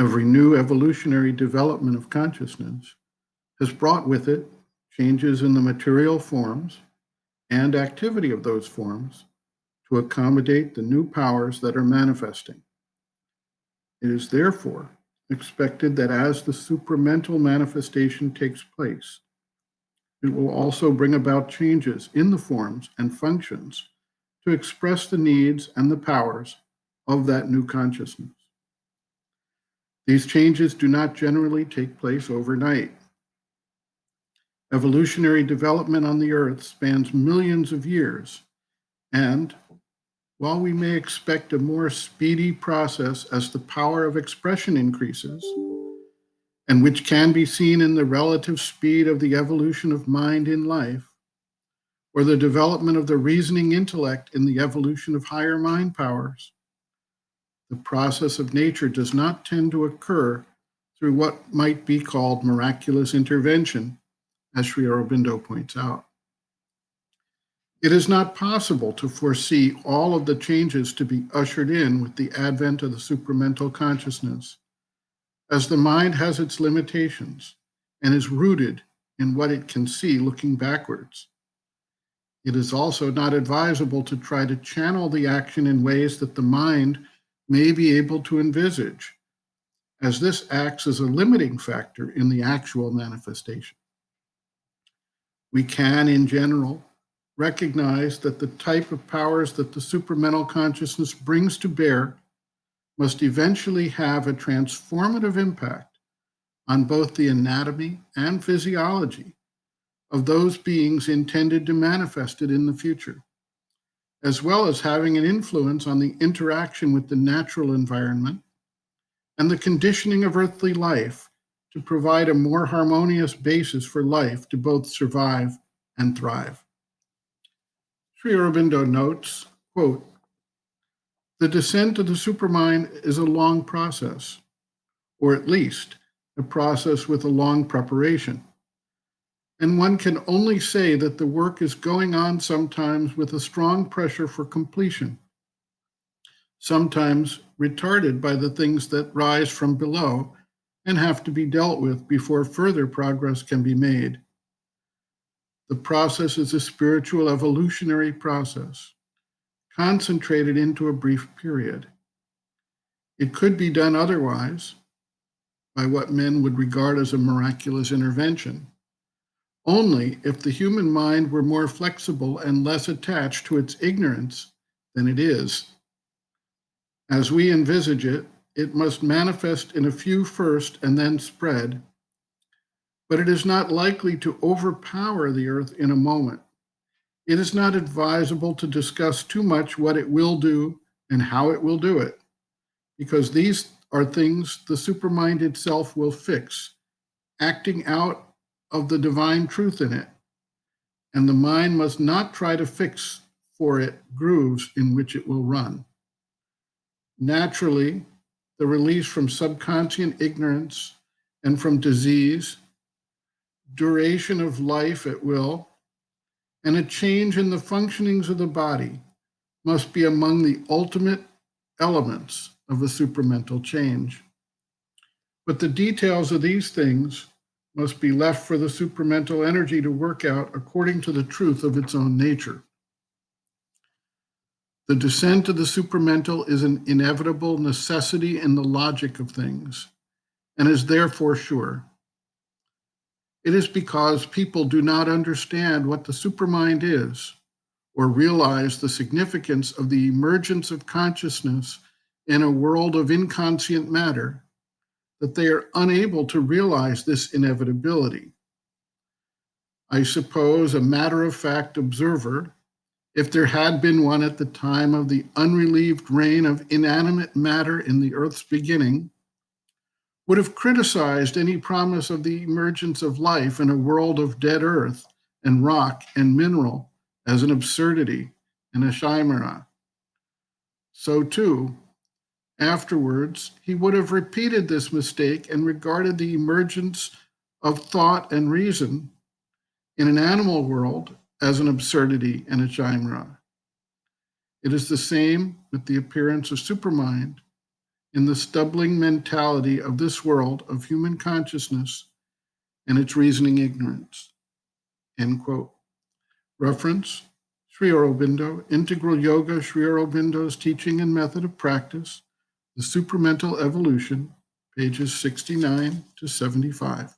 Every new evolutionary development of consciousness has brought with it changes in the material forms and activity of those forms to accommodate the new powers that are manifesting. It is therefore expected that as the supramental manifestation takes place, it will also bring about changes in the forms and functions to express the needs and the powers of that new consciousness. These changes do not generally take place overnight. Evolutionary development on the Earth spans millions of years, and while we may expect a more speedy process as the power of expression increases, and which can be seen in the relative speed of the evolution of mind in life, or the development of the reasoning intellect in the evolution of higher mind powers, the process of nature does not tend to occur through what might be called miraculous intervention, as Sri Aurobindo points out. It is not possible to foresee all of the changes to be ushered in with the advent of the supramental consciousness, as the mind has its limitations and is rooted in what it can see looking backwards. It is also not advisable to try to channel the action in ways that the mind may be able to envisage, as this acts as a limiting factor in the actual manifestation. We can, in general, recognize that the type of powers that the supramental consciousness brings to bear must eventually have a transformative impact on both the anatomy and physiology of those beings intended to manifest it in the future, as well as having an influence on the interaction with the natural environment and the conditioning of earthly life to provide a more harmonious basis for life to both survive and thrive. Sri Aurobindo notes, quote, "The descent of the supermind is a long process, or at least a process with a long preparation. And one can only say that the work is going on sometimes with a strong pressure for completion, sometimes retarded by the things that rise from below and have to be dealt with before further progress can be made. The process is a spiritual evolutionary process, concentrated into a brief period. It could be done otherwise, by what men would regard as a miraculous intervention, only if the human mind were more flexible and less attached to its ignorance than it is. As we envisage it, it must manifest in a few first and then spread, but it is not likely to overpower the earth in a moment. It is not advisable to discuss too much what it will do and how it will do it, because these are things the supermind itself will fix, acting out of the divine truth in it, and the mind must not try to fix for it grooves in which it will run. Naturally, the release from subconscient ignorance and from disease, duration of life at will, and a change in the functionings of the body must be among the ultimate elements of a supramental change. But the details of these things must be left for the supramental energy to work out according to the truth of its own nature. The descent of the supramental is an inevitable necessity in the logic of things, and is therefore sure. It is because people do not understand what the supermind is, or realize the significance of the emergence of consciousness in a world of inconscient matter, that they are unable to realize this inevitability. I suppose a matter-of-fact observer, if there had been one at the time of the unrelieved reign of inanimate matter in the Earth's beginning, would have criticized any promise of the emergence of life in a world of dead earth and rock and mineral as an absurdity and a chimera. So too, afterwards, he would have repeated this mistake and regarded the emergence of thought and reason in an animal world as an absurdity and a chimera. It is the same with the appearance of supermind in the stumbling mentality of this world of human consciousness and its reasoning ignorance. End quote. Reference, Sri Aurobindo, Integral Yoga, Sri Aurobindo's Teaching and Method of Practice, The Supramental Evolution, pages 69 to 75.